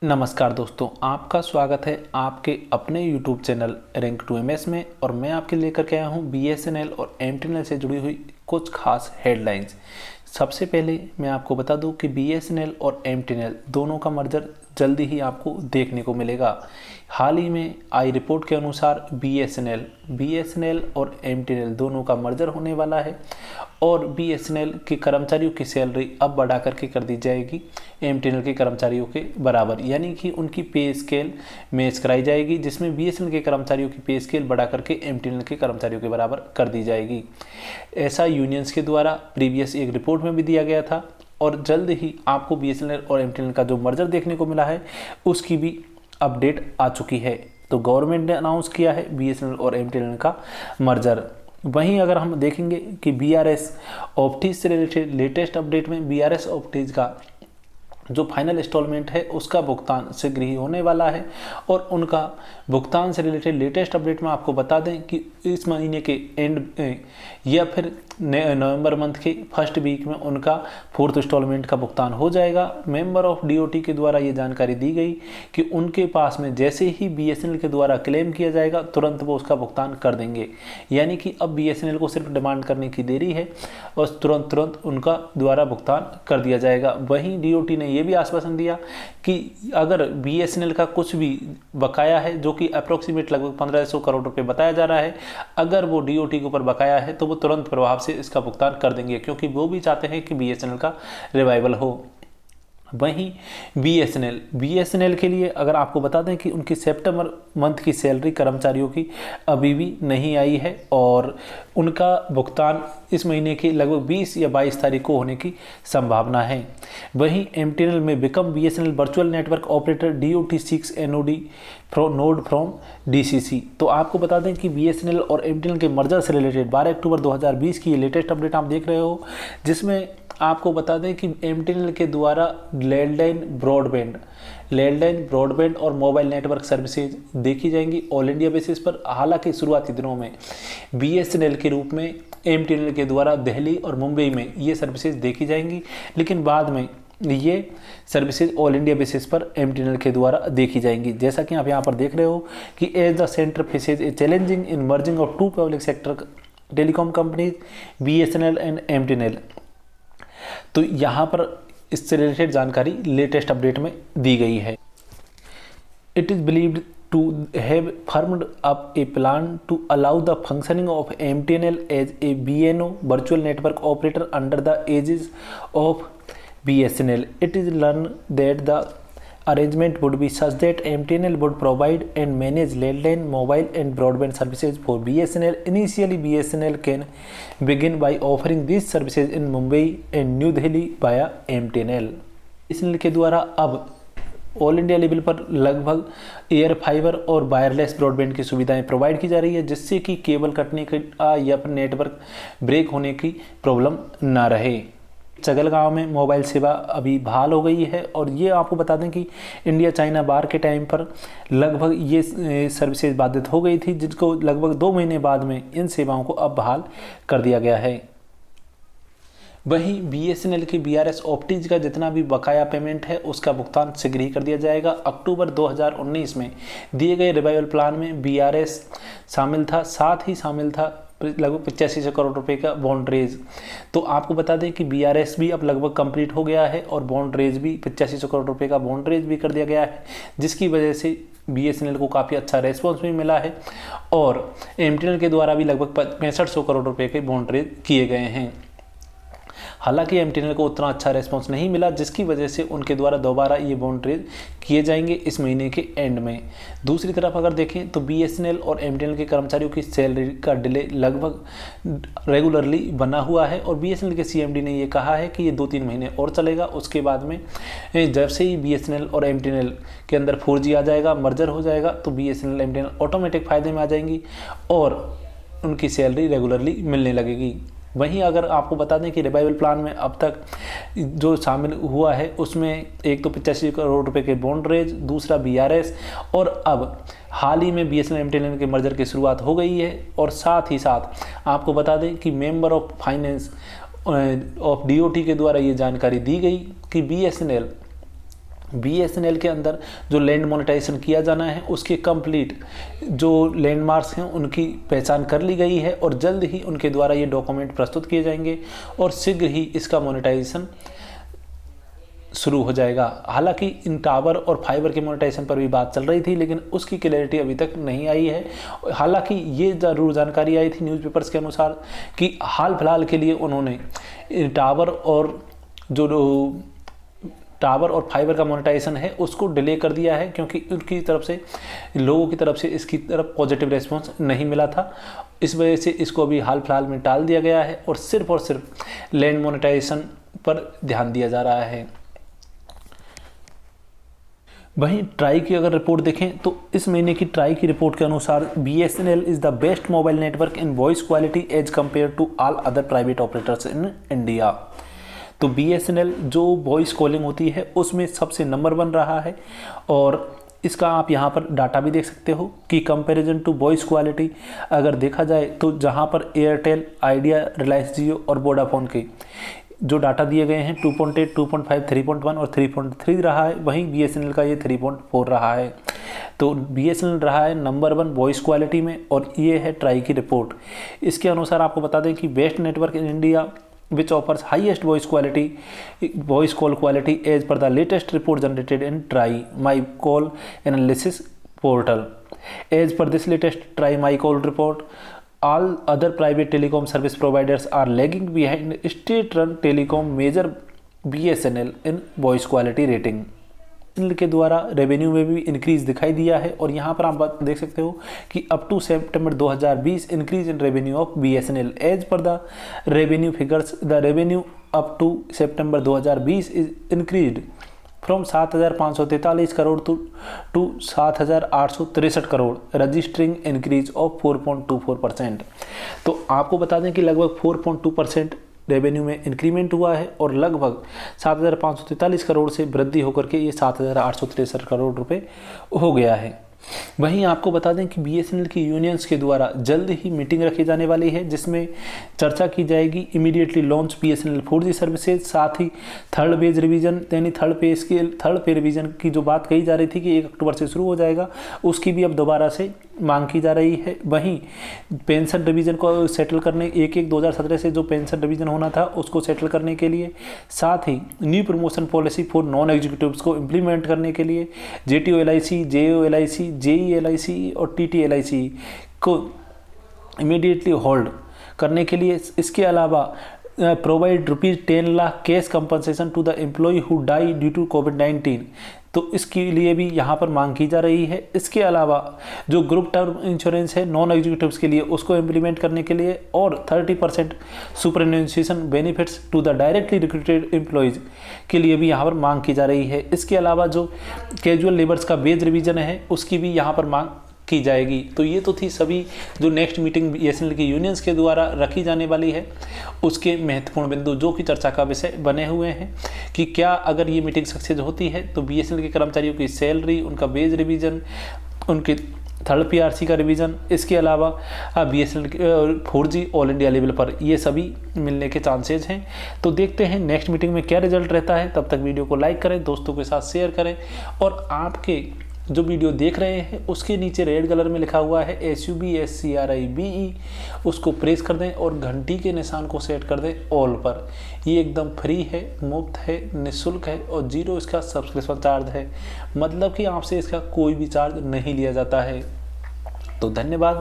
नमस्कार दोस्तों, आपका स्वागत है आपके अपने YouTube channel rank to MS में। और मैं आपके लेकर के आया हूँ BSNL और MTNL से जुड़ी हुई कुछ खास हेडलाइंस। सबसे पहले मैं आपको बता दूं कि BSNL और MTNL दोनों का मर्जर जल्दी ही आपको देखने को मिलेगा। हाल ही में आई रिपोर्ट के अनुसार BSNL और MTNL दोनों का मर्जर होने वाला है और BSNL के कर्मचारियों की सैलरी अब बढ़ा करके कर दी जाएगी MTNL के कर्मचारियों के बराबर, यानी कि उनकी पे स्केल मैच कराई जाएगी, जिसमें BSNL के कर्मचारियों की पे स्केल बढ़ा करके MTNL के कर्मचारियों के बराबर कर दी जाएगी। ऐसा यूनियंस के द्वारा प्रीवियस एक रिपोर्ट में भी दिया गया था और जल्द ही आपको BSNL और MTNL का जो मर्जर देखने को मिला है उसकी भी अपडेट आ चुकी है। तो गवर्नमेंट ने अनाउंस किया है BSNL और MTNL का मर्जर। वहीं अगर हम देखेंगे कि BRS ऑप्टीज से रिलेटेड लेटेस्ट अपडेट में BRS ऑप्टीज का जो फाइनल इंस्टॉलमेंट है उसका भुगतान शीघ्र ही होने वाला है और उनका भुगतान से रिलेटेड लेटेस्ट अपडेट में आपको बता दें कि इस महीने के एंड या फिर नवंबर मंथ के फर्स्ट वीक में उनका फोर्थ इंस्टॉलमेंट का भुगतान हो जाएगा। मेंबर ऑफ DOT के द्वारा ये जानकारी दी गई कि उनके पास में जैसे ही BSNL के द्वारा क्लेम किया जाएगा तुरंत वो उसका भुगतान कर देंगे, यानी कि अब BSNL को सिर्फ डिमांड करने की देरी है और तुरंत उनका द्वारा भुगतान कर दिया जाएगा। वहीं DOT ने ये भी आश्वासन दिया कि अगर BSNL का कुछ भी बकाया है, जो कि अप्रोक्सीमेट लगभग 1500 करोड़ रुपए बताया जा रहा है, अगर वो DOT के ऊपर बकाया है तो वो तुरंत प्रभाव से इसका भुगतान कर देंगे, क्योंकि वो भी चाहते हैं कि BSNL का रिवाइवल हो। वहीं BSNL के लिए अगर आपको बता दें कि उनकी सितंबर मंथ की सैलरी कर्मचारियों की अभी भी नहीं आई है और उनका भुगतान इस महीने की लगभग 20 या 22 तारीख को होने की संभावना है। वहीं MTNL में become BSNL virtual network operator DOT 6 node from DCC। तो आपको बता दें कि BSNL और MTNL के मर्जर से रिलेटेड 12 अक्टूबर 2020 की ये लेटेस्ट अपडेट आप देख रहे हो, जिसमें आपको बता दें कि MTNL के द्वारा लैंडलाइन ब्रॉडबैंड और मोबाइल नेटवर्क सर्विसेज देखी जाएंगी ऑल इंडिया बेसिस पर। हालांकि शुरुआती दिनों में BSNL के रूप में MTNL के द्वारा दिल्ली और मुंबई में ये सर्विसेज देखी जाएंगी, लेकिन बाद में ये सर्विसेज ऑल इंडिया बेसिस पर MTNL के द्वारा देखी जाएंगी। जैसा कि आप यहाँ पर देख रहे हो कि as the centre faces a challenging in merging of two public sector telecom companies BSNL and MTNL। तो यहाँ पर इससे रिलेटेड जानकारी लेटेस्ट अपडेट में दी गई है। It is believed to have firmed up a plan to allow the functioning of MTNL as a BNO virtual network operator under the aegis of BSNL. It is learned that the arrangement would be such that MTNL would provide and manage landline, mobile and broadband services for BSNL. Initially, BSNL can begin by offering these services in Mumbai and New Delhi via MTNL. BSNL के द्वारा अब all India level पर लगभग air fibre और wireless broadband की सुविधाएं provide की जा रही है, जिससे कि केबल कटने का या फिर नेटवर्क ब्रेक होने की प्रॉब्लम ना रहे। चगलगांव में मोबाइल सेवा अभी बहाल हो गई है और ये आपको बता दें कि इंडिया चाइना वार के टाइम पर लगभग ये सर्विसेज बाधित हो गई थी, जिसको लगभग 2 महीने बाद में इन सेवाओं को अब बहाल कर दिया गया है। वहीं BSNL की BRS ऑप्टीज का जितना भी बकाया पेमेंट है उसका भुगतान शीघ्र ही कर दिया जाएगा। अक्टूबर 2019 में दिए गए रिवाइवल प्लान में BRS शामिल था, साथ ही शामिल था लगभग 8500 करोड़ रुपए का बॉन्ड रेज। तो आपको बता दें कि BRS भी अब लगभग कंप्लीट हो गया है और बॉन्ड रेज भी 8500 करोड़ रुपए का बॉन्ड रेज भी कर दिया गया है, जिसकी वजह से BSNL को काफ़ी अच्छा रेस्पॉन्स भी मिला है और MTNL के द्वारा भी लगभग 6500 करोड़ रुपए के बॉन्ड रेज किए गए हैं। हालांकि MTNL को उतना अच्छा रेस्पॉन्स नहीं मिला, जिसकी वजह से उनके द्वारा दोबारा ये बॉन्ड रेज किए जाएंगे इस महीने के एंड में। दूसरी तरफ अगर देखें तो BSNL और MTNL के कर्मचारियों की सैलरी का डिले लगभग रेगुलरली बना हुआ है और BSNL के CMD ने ये कहा है कि ये 2-3 महीने और चलेगा। उसके बाद में जब से ही BSNL और MTNL के अंदर 4G आ जाएगा, मर्जर हो जाएगा, तो BSNL MTNL ऑटोमेटिक फ़ायदे में आ जाएंगी और उनकी सैलरी रेगुलरली मिलने लगेगी। वहीं अगर आपको बता दें कि रिवाइवल प्लान में अब तक जो शामिल हुआ है उसमें एक तो 85 करोड़ रुपए के बॉन्ड रेज, दूसरा BRS और अब हाल ही में BSNL MTNL के मर्जर की शुरुआत हो गई है। और साथ ही साथ आपको बता दें कि member of finance of DOT के द्वारा ये जानकारी दी गई कि BSNL BSNL के अंदर जो लैंड मोनेटाइजेशन किया जाना है उसके कंप्लीट जो लैंडमार्क्स हैं उनकी पहचान कर ली गई है और जल्द ही उनके द्वारा ये डॉक्यूमेंट प्रस्तुत किए जाएंगे और शीघ्र ही इसका मोनेटाइजेशन शुरू हो जाएगा। हालांकि इन टावर और फाइबर के मोनेटाइजेशन पर भी बात चल रही थी, लेकिन उसकी क्लैरिटी अभी तक नहीं आई है। हालांकि ये जरूर जानकारी आई थी न्यूज़पेपर्स के अनुसार कि हाल फिलहाल के लिए उन्होंने टावर और फाइबर का मोनेटाइजेशन है उसको डिले कर दिया है, क्योंकि उनकी तरफ से, लोगों की तरफ से इसकी तरफ पॉजिटिव रेस्पॉन्स नहीं मिला था। इस वजह से इसको अभी हाल फिलहाल में टाल दिया गया है और सिर्फ लैंड मोनेटाइजेशन पर ध्यान दिया जा रहा है। वहीं ट्राई की अगर रिपोर्ट देखें तो इस महीने की ट्राई की रिपोर्ट के अनुसार BSNL is the best mobile network in voice quality as compare to all other private operators in India. तो BSNL जो वॉइस कॉलिंग होती है उसमें सबसे नंबर 1 रहा है और इसका आप यहाँ पर डाटा भी देख सकते हो कि कंपैरिजन टू वॉइस क्वालिटी अगर देखा जाए तो जहाँ पर एयरटेल, आइडिया, रिलायंस जियो और वोडाफोन के जो डाटा दिए गए हैं 2.8, 2.5, 3.1 और 3.3 रहा है, वहीं BSNL का ये 3.4 रहा है। तो BSNL रहा है नंबर 1 वॉइस क्वालिटी में और ये है ट्राई की रिपोर्ट। इसके अनुसार आपको बता दें कि best network in India which offers highest voice call quality as per the latest report generated in TRAI My Call Analysis portal. As per this latest TRAI My Call report, all other private telecom service providers are lagging behind state-run telecom major BSNL in voice quality rating. के द्वारा revenue में भी increase दिखाई दिया है और यहाँ पर आप देख सकते हो कि up to September 2020 increase in revenue of BSNL as per the revenue figures the revenue up to September 2020 is increased from 7,543 crore to 7,863 crore, registering increase of 4.24%। तो आपको बता दें कि लगभग 4.2% रेवेन्यू में इंक्रीमेंट हुआ है और लगभग 7,543 करोड़ से वृद्धि होकर के ये 7,863 करोड़ रुपए हो गया है। वहीं आपको बता दें कि BSNL की यूनियंस के द्वारा जल्द ही मीटिंग रखी जाने वाली है जिसमें चर्चा की जाएगी immediately launch BSNL 4G services, साथ ही थर्ड पेज रिवीजन यानी थर्ड पे रिवीजन की जो बात कही जा रही थी कि 1 अक्टूबर से शुरू हो जाएगा, उसकी भी अब दोबारा से मांग की जा रही है। वहीं पेंशन रिवीजन को सेटल करने 1/1/2017 से जो पेंशन रिवीजन होना था उसको सेटल करने के लिए, साथ ही new promotion policy for non executives को इम्प्लीमेंट करने के लिए JTO LIC, JO LIC, JE LIC और TT LIC को इमीडिएटली होल्ड करने के लिए, इसके अलावा provide ₹10 lakh cash compensation to the employee who die due to कोविड-19, तो इसके लिए भी यहाँ पर मांग की जा रही है। इसके अलावा जो ग्रुप टर्म इंश्योरेंस है नॉन एग्जीक्यूटिव्स के लिए उसको इम्प्लीमेंट करने के लिए और 30% superannuation benefits to the directly recruited employees के लिए भी यहाँ पर मांग की जा रही है। इसके अलावा जो कैजुअल लेबर्स का वेज रिवीजन है उसकी भी यहाँ पर मांग की जाएगी। तो ये तो थी सभी जो नेक्स्ट मीटिंग BSNL की यूनियंस के द्वारा रखी जाने वाली है उसके महत्वपूर्ण बिंदु जो कि चर्चा का विषय बने हुए हैं कि क्या अगर ये मीटिंग सक्सेस होती है तो BSNL के कर्मचारियों की सैलरी, उनका वेज रिवीजन, उनके थर्ड PRC का रिवीजन, इसके अलावा BSNL 4G all India level पर ये सभी मिलने के चांसेज हैं। तो देखते हैं नेक्स्ट मीटिंग में क्या रिजल्ट रहता है। तब तक वीडियो को लाइक करें, दोस्तों के साथ शेयर करें और आपके जो वीडियो देख रहे हैं उसके नीचे रेड कलर में लिखा हुआ है SUBSCRIBE, उसको प्रेस कर दें और घंटी के निशान को सेट कर दें ऑल पर। ये एकदम फ्री है, मुफ्त है, निःशुल्क है और 0 इसका सब्सक्रिप्शन चार्ज है, मतलब कि आपसे इसका कोई भी चार्ज नहीं लिया जाता है। तो धन्यवाद।